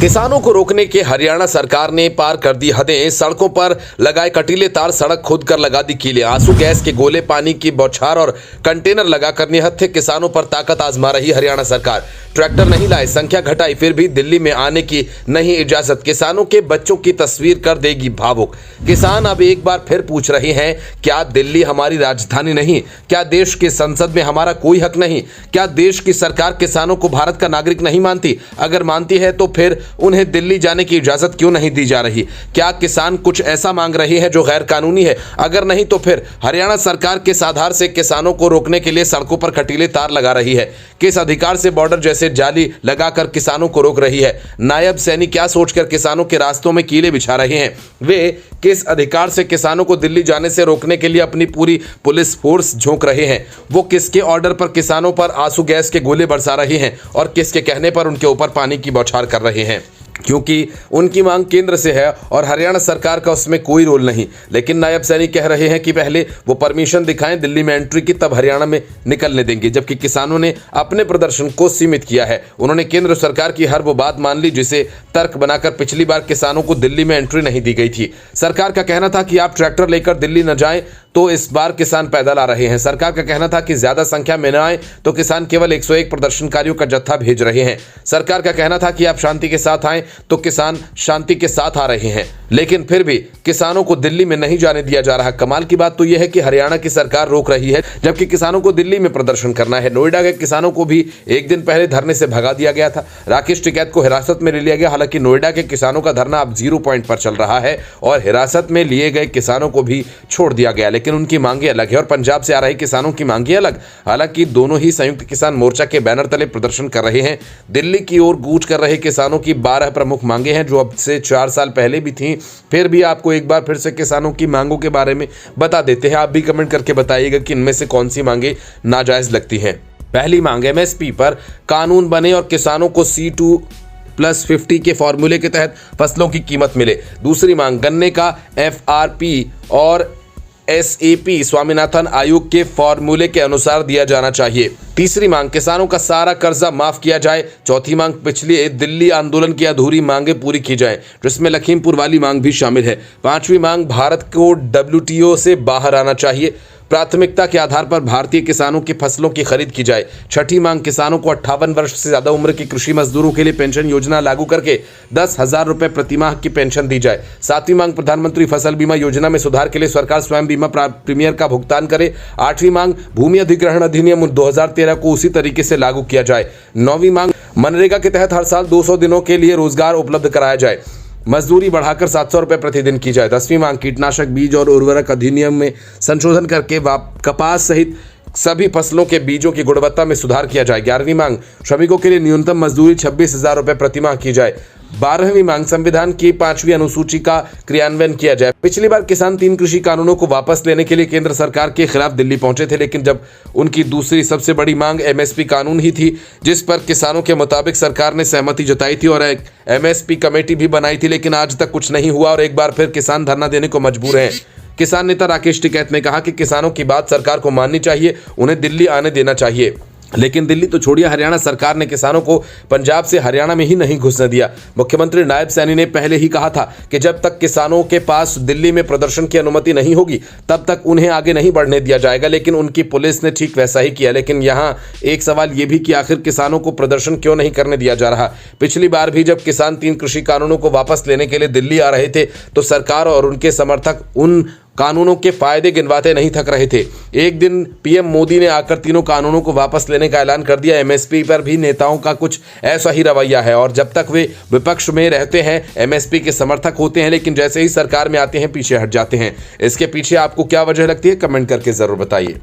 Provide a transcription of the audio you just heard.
किसानों को रोकने के हरियाणा सरकार ने पार कर दी हदें। सड़कों पर लगाए कटीले तार, सड़क खोद कर लगा दी कीलें। आंसू गैस के गोले, पानी की बौछार और कंटेनर लगाकर निहत्थे किसानों पर ताकत आजमा रही हरियाणा सरकार। ट्रैक्टर नहीं लाए, संख्या घटाई, फिर भी दिल्ली में आने की नहीं इजाजत। किसानों के बच्चों की तस्वीर कर देगी भावुक। किसान अब एक बार फिर पूछ रहे हैं, क्या दिल्ली हमारी राजधानी नहीं? क्या देश की संसद में हमारा कोई हक नहीं? क्या देश की सरकार किसानों को भारत का नागरिक नहीं मानती? अगर मानती है तो फिर उन्हें दिल्ली जाने की इजाजत क्यों नहीं दी जा रही? क्या किसान कुछ ऐसा मांग रहे हैं जो गैर कानूनी है? अगर नहीं तो फिर हरियाणा सरकार किस आधार से किसानों को रोकने के लिए सड़कों पर कटीले तार लगा रही है? किस अधिकार से बॉर्डर जैसे जाली लगाकर किसानों को रोक रही है? नायब सैनी क्या सोचकर किसानों के रास्तों में कीले बिछा रहे हैं? वे किस अधिकार से किसानों को दिल्ली जाने से रोकने के लिए अपनी पूरी पुलिस फोर्स झोंक रहे हैं? वो किसके ऑर्डर पर किसानों पर आंसू गैस के गोले बरसा रहे हैं और किसके कहने पर उनके ऊपर पानी की बौछार कर रहे हैं? क्योंकि उनकी मांग केंद्र से है और हरियाणा सरकार का उसमें कोई रोल नहीं। लेकिन नायब सैनी कह रहे हैं कि पहले वो परमिशन दिखाएं दिल्ली में एंट्री की, तब हरियाणा में निकलने देंगे। जबकि किसानों ने अपने प्रदर्शन को सीमित किया है। उन्होंने केंद्र सरकार की हर वो बात मान ली जिसे तर्क बनाकर पिछली बार किसानों को दिल्ली में एंट्री नहीं दी गई थी। सरकार का कहना था कि आप ट्रैक्टर लेकर दिल्ली न जाएं, तो इस बार किसान पैदल आ रहे हैं। सरकार का कहना था कि ज्यादा संख्या में न आए, तो किसान केवल 101 प्रदर्शनकारियों का जत्था भेज रहे हैं। सरकार का कहना था कि आप शांति के साथ आएं, तो किसान शांति के साथ आ रहे हैं। लेकिन फिर भी किसानों को दिल्ली में नहीं जाने दिया जा रहा। कमाल की बात तो यह है कि हरियाणा की सरकार रोक रही है, जबकि किसानों को दिल्ली में प्रदर्शन करना है। नोएडा के किसानों को भी एक दिन पहले धरने से भगा दिया गया था। राकेश टिकैत को हिरासत में ले लिया गया। हालांकि नोएडा के किसानों का धरना अब 0 पॉइंट पर चल रहा है और हिरासत में लिए गए किसानों को भी छोड़ दिया गया। लेकिन उनकी मांगे अलग है और पंजाब से आ रहे किसानों की मांगे अलग। हालांकि दोनों ही संयुक्त किसान मोर्चा के बैनर तले प्रदर्शन कर रहे हैं। दिल्ली की ओर कूच कर रहे किसानों की 12 प्रमुख मांगे हैं, जो अब से 4 साल पहले भी थीं। फिर भी आपको एक बार फिर से किसानों की मांगों के बारे में बता देते हैं। आप भी कमेंट करके बताइएगा कि इनमें से कौन सी मांगे नाजायज लगती हैं। पहली मांग, एमएसपी पर कानून बने और किसानों को C2+50 के फॉर्मूले के तहत फसलों की कीमत मिले। दूसरी मांग, गन्ने का FRP और SAP स्वामीनाथन आयोग के फॉर्मूले के अनुसार दिया जाना चाहिए। तीसरी मांग, किसानों का सारा कर्जा माफ किया जाए। चौथी मांग, पिछले दिल्ली आंदोलन की अधूरी मांगे पूरी की जाए, जिसमें लखीमपुर वाली मांग भी शामिल है। पांचवी मांग, भारत को WTO से बाहर आना चाहिए। प्राथमिकता के आधार पर भारतीय किसानों की फसलों की खरीद की जाए। छठी मांग, किसानों को 58 वर्ष से ज्यादा उम्र के कृषि मजदूरों के लिए पेंशन योजना लागू करके 10,000 रुपए प्रतिमाह की पेंशन दी जाए। सातवीं मांग, प्रधानमंत्री फसल बीमा योजना में सुधार के लिए सरकार स्वयं बीमा प्रीमियर का भुगतान करे। आठवीं मांग, भूमि अधिग्रहण अधिनियम 2013 को उसी तरीके से लागू किया जाए। नौवीं मांग, मनरेगा के तहत हर साल 200 दिनों के लिए रोजगार उपलब्ध कराया जाए। मजदूरी बढ़ाकर 700 रुपए प्रतिदिन की जाए। 10वीं मांग, कीटनाशक बीज और उर्वरक अधिनियम में संशोधन करके कपास सहित सभी फसलों के बीजों की गुणवत्ता में सुधार किया जाए। 11वीं मांग, श्रमिकों के लिए न्यूनतम मजदूरी 26,000 रुपए प्रतिमाह की जाए। 12वीं मांग, संविधान की 5वीं अनुसूची का क्रियान्वयन किया जाए। पिछली बार किसान 3 कृषि कानूनों को वापस लेने के लिए केंद्र सरकार के खिलाफ दिल्ली पहुंचे थे, लेकिन जब उनकी दूसरी सबसे बड़ी मांग MSP कानून ही थी, जिस पर किसानों के मुताबिक सरकार ने सहमति जताई थी और एक MSP कमेटी भी बनाई थी, लेकिन आज तक कुछ नहीं हुआ और एक बार फिर किसान धरना देने को मजबूर हैं। किसान नेता राकेश टिकैत ने कहा कि किसानों की बात सरकार को माननी चाहिए, उन्हें दिल्ली आने देना चाहिए। लेकिन दिल्ली तो छोड़िए, हरियाणा सरकार ने किसानों को पंजाब से हरियाणा में ही नहीं घुसने दिया। मुख्यमंत्री नायब सैनी ने पहले ही कहा था कि जब तक किसानों के पास दिल्ली में प्रदर्शन की अनुमति नहीं होगी, तब तक उन्हें आगे नहीं बढ़ने दिया जाएगा। लेकिन उनकी पुलिस ने ठीक वैसा ही किया। लेकिन यहाँ एक सवाल ये भी कि आखिर किसानों को प्रदर्शन क्यों नहीं करने दिया जा रहा? पिछली बार भी जब किसान 3 कृषि कानूनों को वापस लेने के लिए दिल्ली आ रहे थे, तो सरकार और उनके समर्थक उन कानूनों के फायदे गिनवाते नहीं थक रहे थे। एक दिन PM मोदी ने आकर तीनों कानूनों को वापस लेने का ऐलान कर दिया। MSP पर भी नेताओं का कुछ ऐसा ही रवैया है और जब तक वे विपक्ष में रहते हैं MSP के समर्थक होते हैं, लेकिन जैसे ही सरकार में आते हैं पीछे हट जाते हैं। इसके पीछे आपको क्या वजह लगती है? कमेंट करके जरूर बताइए।